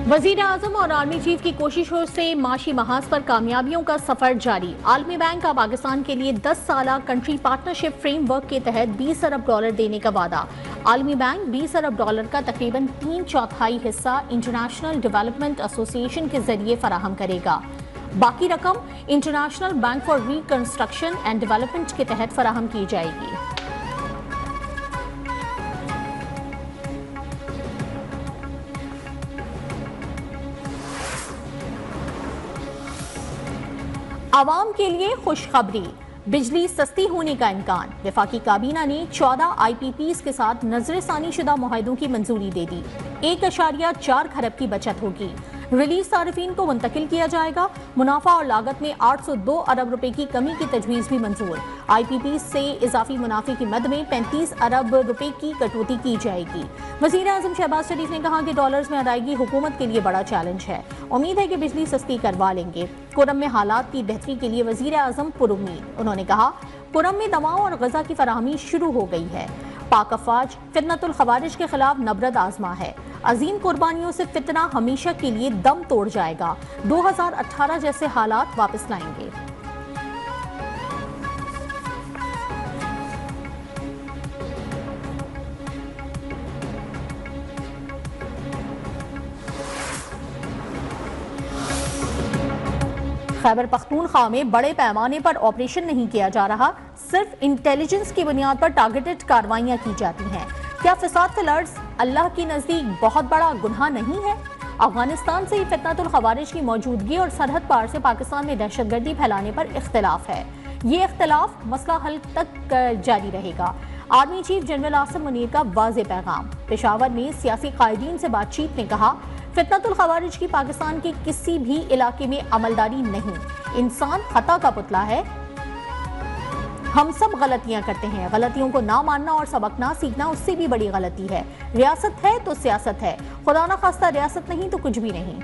वजीर आजम और army chief की कोशिशों से माशी महाज पर कामयाबियों का सफर जारी। आलमी बैंक का पाकिस्तान के लिए 10 साला कंट्री पार्टनरशिप फ्रेमवर्क के तहत 20 अरब डॉलर देने का वादा। आलमी बैंक 20 अरब डॉलर का तकरीबन 3/4 हिस्सा इंटरनेशनल डेवलपमेंट एसोसिएशन के जरिए फराहम करेगा। बाकी रकम international bank for reconstruction and development के तहत फराहम की जाएगी। आवाम के लिए खुशखबरी, बिजली सस्ती होने का इम्कान। वफाकी काबीना ने 14 IPPs के साथ नजरसानी शुदा मुआहदों की मंजूरी दे दी। 1.4 खरब की बचत होगी। रिलीज सार्फिन को मुंतकिल किया जाएगा। मुनाफा और लागत में 802 अरब रुपए की कमी की तजवीज़ भी मंजूर। IPPs से इजाफी मुनाफे की मद में 35 अरब रुपए की कटौती की जाएगी। वज़ीर आज़म शहबाज शरीफ ने कहा कि डॉलर्स में अदायगी हुकूमत के लिए बड़ा चैलेंज है। उम्मीद है कि बिजली सस्ती करवा लेंगे। कुरम में हालात की बेहतरी के लिए वज़ीर आज़म पुरुम्मीद। उन्होंने कहा, कुरम में दवाओं और गज़ा की फराहमी शुरू हो गई है। पाक अफवाज फितनतुल खवारिज के खिलाफ नबरद आजमा है। अजीम कुर्बानियों से फितना हमेशा के लिए दम तोड़ जाएगा। 2018 जैसे हालात वापस लाएंगे। खैबर पख्तूनख्वा में बड़े पैमाने पर ऑपरेशन नहीं किया जा रहा, सिर्फ इंटेलिजेंस की बुनियाद पर टारगेटेड कार्रवाइयां की जाती हैं। क्या फसाद फ्लड्स अल्लाह के नजदीक बहुत बड़ा गुनाह नहीं है? अफगानिस्तान से फितनतुल खवारिज की मौजूदगी और सरहद पार से पाकिस्तान में दहशतगर्दी फैलाने पर इख्तिलाफ है। ये इख्तिलाफ मसला हल तक जारी रहेगा। Army chief general Asim Munir का वाज़ेह पैगाम। पेशावर में सियासी कायदीन से बातचीत में कहा, फितनतुल खवारिज की पाकिस्तान के किसी भी इलाके में अमलदारी नहीं। इंसान खता का पुतला है। हम सब गलतियां करते हैं। गलतियों को ना मानना और सबक ना सीखना उससे भी बड़ी गलती है। रियासत है तो सियासत है, खुदा ना खास्ता रियासत नहीं तो कुछ भी नहीं।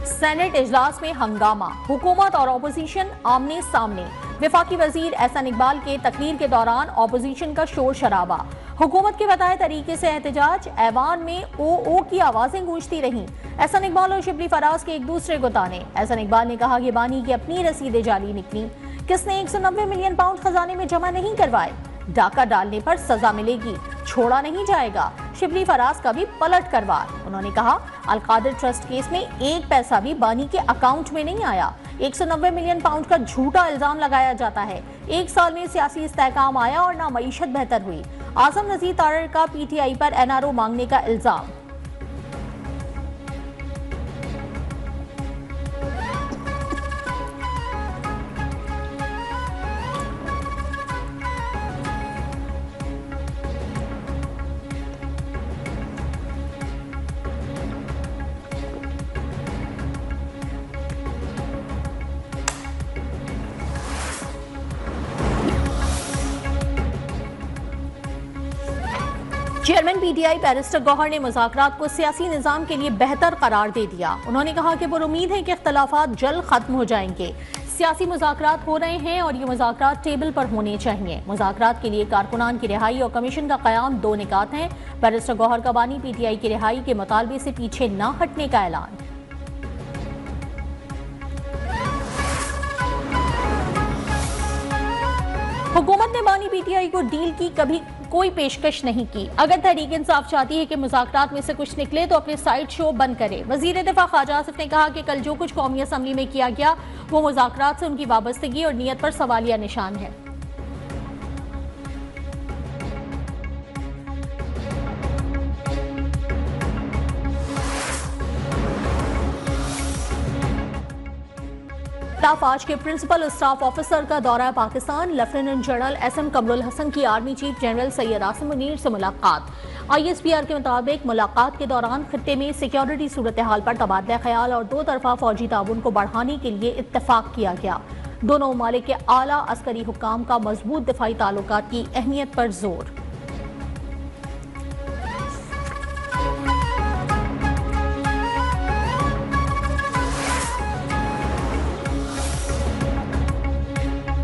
सेनेट इजलास में हंगामा, हुकूमत और अपोजिशन आमने सामने। वफाकी वजीर एहसन इकबाल के तकरीर के दौरान अपोजिशन का शोर शराबा। हुकूमत के बताए तरीके से एहतजाज। ऐवान में ओ की आवाजें गूंजती रहीं। एहसन इकबाल और शिबली फराज के एक दूसरे को ताने। एहसन इकबाल ने कहा कि बानी की अपनी रसीदें जाली निकली। किसने 190 मिलियन पाउंड खजाने में जमा नहीं करवाए? डाका डालने पर सजा मिलेगी, छोड़ा नहीं जाएगा। शिबली फराज का भी पलट करवार। उन्होंने कहा, अलकादिर ट्रस्ट केस में 1 पैसा भी बानी के अकाउंट में नहीं आया। 190 मिलियन पाउंड का झूठा इल्जाम लगाया जाता है। 1 साल में सियासी इस्तेहकाम आया और ना मईशत बेहतर हुई। आजम नजीर तारड़ का PTI पर NRO मांगने का इल्जाम। चेयरमैन PTI बैरिस्टर गौहर ने मुज़ाकरात को सियासी निज़ाम के लिए बेहतर करार दे दिया। उन्होंने कहा कि वो उम्मीद है कि इख्तिलाफात जल्द खत्म हो जाएंगे। सियासी मुज़ाकरात हो रहे हैं और ये मुज़ाकरात टेबल पर होने चाहिए। मुज़ाकरात के लिए कारकुनान की रिहाई और कमीशन का क़याम 2 निकात हैं। बैरिस्टर गौहर का बानी PTI की रिहाई के मुतालबे से पीछे न हटने का ऐलान। हुकूमत ने बानी PTI को डील की कभी कोई पेशकश नहीं की। अगर तहरीक इंसाफ चाहती है कि मुज़ाकरात में से कुछ निकले तो अपने साइड शो बंद करे। वज़ीर दिफा ख्वाजा आसिफ ने कहा कि कल जो कुछ कौमी असम्बली में किया गया वो मुज़ाकरात से उनकी वाबस्तगी और नीयत पर सवालिया निशान है। आज के प्रिंसिपल स्टाफ ऑफिसर का दौरा Pakistan. Lieutenant general SM Qamrul Hasan की army chief general Syed Asim Munir से मुलाकात। ISPR के मुताबिक मुलाकात के दौरान खित्ते में सिक्योरिटी सूरत हाल पर तबादला ख्याल और 2 तरफा फौजी ताउन को बढ़ाने के लिए इत्तफाक किया गया। दोनों ममालिक के आला अस्करी हुक्काम का मजबूत दिफाई ताल्लुकात की अहमियत पर जोर।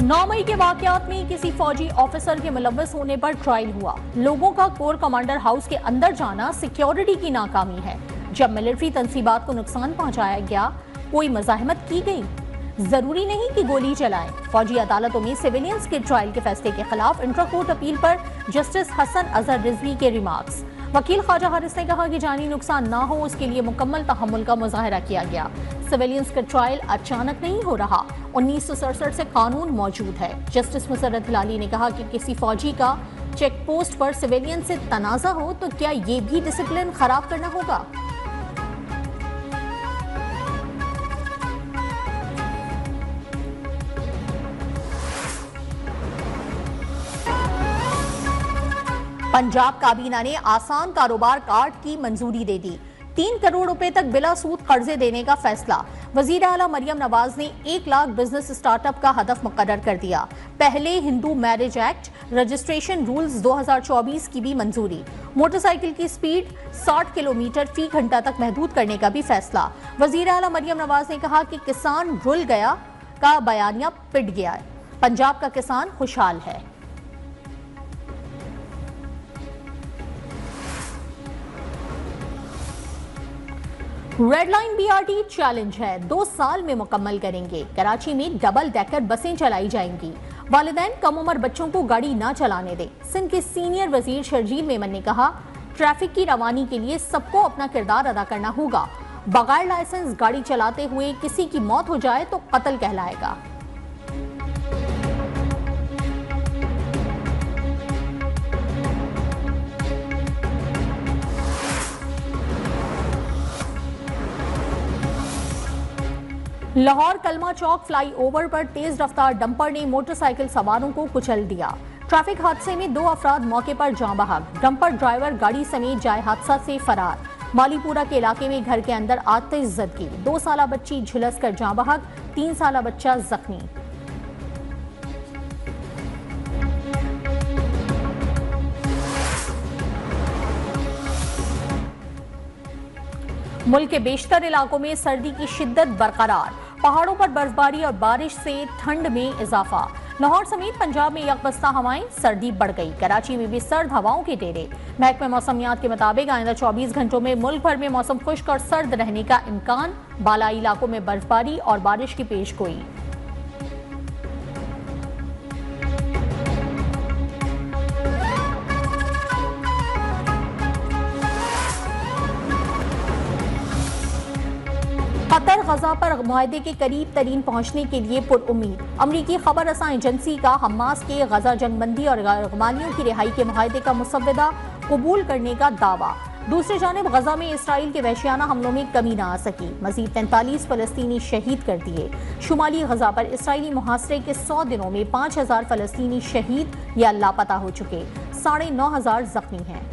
9 मई के वाकयात में किसी फौजी ऑफिसर के मुलव्वस होने पर ट्रायल हुआ। लोगों का कोर कमांडर हाउस के अंदर जाना सिक्योरिटी की नाकामी है। जब मिलिट्री तंसीबात को नुकसान पहुंचाया गया, कोई मज़ाहमत की गई? जरूरी नहीं कि गोली चलाएं। फौजी अदालतों में सिविलियंस के ट्रायल के फैसले के खिलाफ इंट्रा कोर्ट अपील पर जस्टिस हसन अजहर रिजवी के रिमार्क्स। वकील ख्वाजा हारिस ने कहा कि जानी नुकसान ना हो, उसके लिए मुकम्मल तहम्मुल का मुजाहरा किया गया। सिविलियंस का ट्रायल अचानक नहीं हो रहा, 1967 से कानून मौजूद है। जस्टिस मुसर्रत हिलाली ने कहा कि किसी फौजी का चेक पोस्ट पर सिविलियन से तनाजा हो तो क्या ये भी डिसिप्लिन खराब करना होगा? पंजाब काबीना ने आसान कारोबार कार्ड की मंजूरी दे दी। 3 करोड़ रुपए तक बिला सूद कर्जे देने का फैसला। वजीर आला मरियम नवाज ने 1 लाख बिजनेस स्टार्टअप का हदफ मुकर्रर कर दिया। पहले Hindu marriage act registration rules 2024 की भी मंजूरी। मोटरसाइकिल की स्पीड 60 किलोमीटर फी घंटा तक महदूद करने का भी फैसला। वजीर आला मरियम नवाज ने कहा कि किसान रुल गया का बयानिया पिट गया है। पंजाब का किसान खुशहाल है। रेड लाइन बीआरटी चैलेंज है, 2 साल में मुकम्मल करेंगे। कराची में डबल डेकर बसें चलाई जाएंगी। वालिदैन कम उम्र बच्चों को गाड़ी ना चलाने दें। सिंध के सीनियर वजीर शर्जील मेमन ने कहा, ट्रैफिक की रवानी के लिए सबको अपना किरदार अदा करना होगा। बगैर लाइसेंस गाड़ी चलाते हुए किसी की मौत हो जाए तो कत्ल कहलाएगा। लाहौर कलमा चौक फ्लाईओवर पर तेज रफ्तार डंपर ने मोटरसाइकिल सवारों को कुचल दिया। ट्रैफिक हादसे में 2 अफराद मौके पर जाँ बहक। डंपर ड्राइवर गाड़ी समेत जाए हादसा से फरार। मालीपुरा के इलाके में घर के अंदर आतिशज़दगी। 2 साला बच्ची झुलस कर जाँ बहक, 3 साला बच्चा जख्मी। मुल्क के बेशतर इलाकों में सर्दी की शिद्दत बरकरार। पहाड़ों पर बर्फबारी और बारिश से ठंड में इजाफा। लाहौर समेत पंजाब में यकबस्ता हवाएं, सर्दी बढ़ गई। कराची में भी सर्द हवाओं के डेरे। महकमे मौसमियात के मुताबिक आइंदा 24 घंटों में मुल्क भर में मौसम खुश्क और सर्द रहने का इम्कान। बालाई इलाकों में बर्फबारी और बारिश की पेशगोई। कतर गजा पर मुआहदे के करीब तरीन पहुंचने के लिए पुरउम्मीद। अमरीकी खबर रसां एजेंसी का हमास के गजा जंगबंदी और गैरगमालियों की रिहाई के मुआहदे का मुसव्वदा कबूल करने का दावा। दूसरी जानिब गजा में इसराइल के वहशियाना हमलों में कमी न आ सकी। मजीद 43 फलस्तीनी शहीद कर दिए। शुमाली गजा पर इसराइली मुहासरे के 100 दिनों में 5000 फलस्तीनी शहीद या लापता हो चुके। 9,500 जख्मी हैं।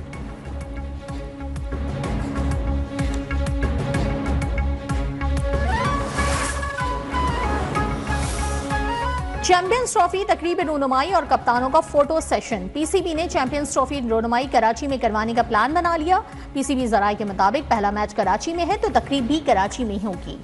चैंपियंस ट्रॉफी तकरीब रोनुमाई और कप्तानों का फोटो सेशन। पीसीबी ने चैंपियंस ट्रॉफी रोनुमाई कराची में करवाने का प्लान बना लिया। पीसीबी जराये के मुताबिक पहला मैच कराची में है तो तकरीब भी कराची में होगी।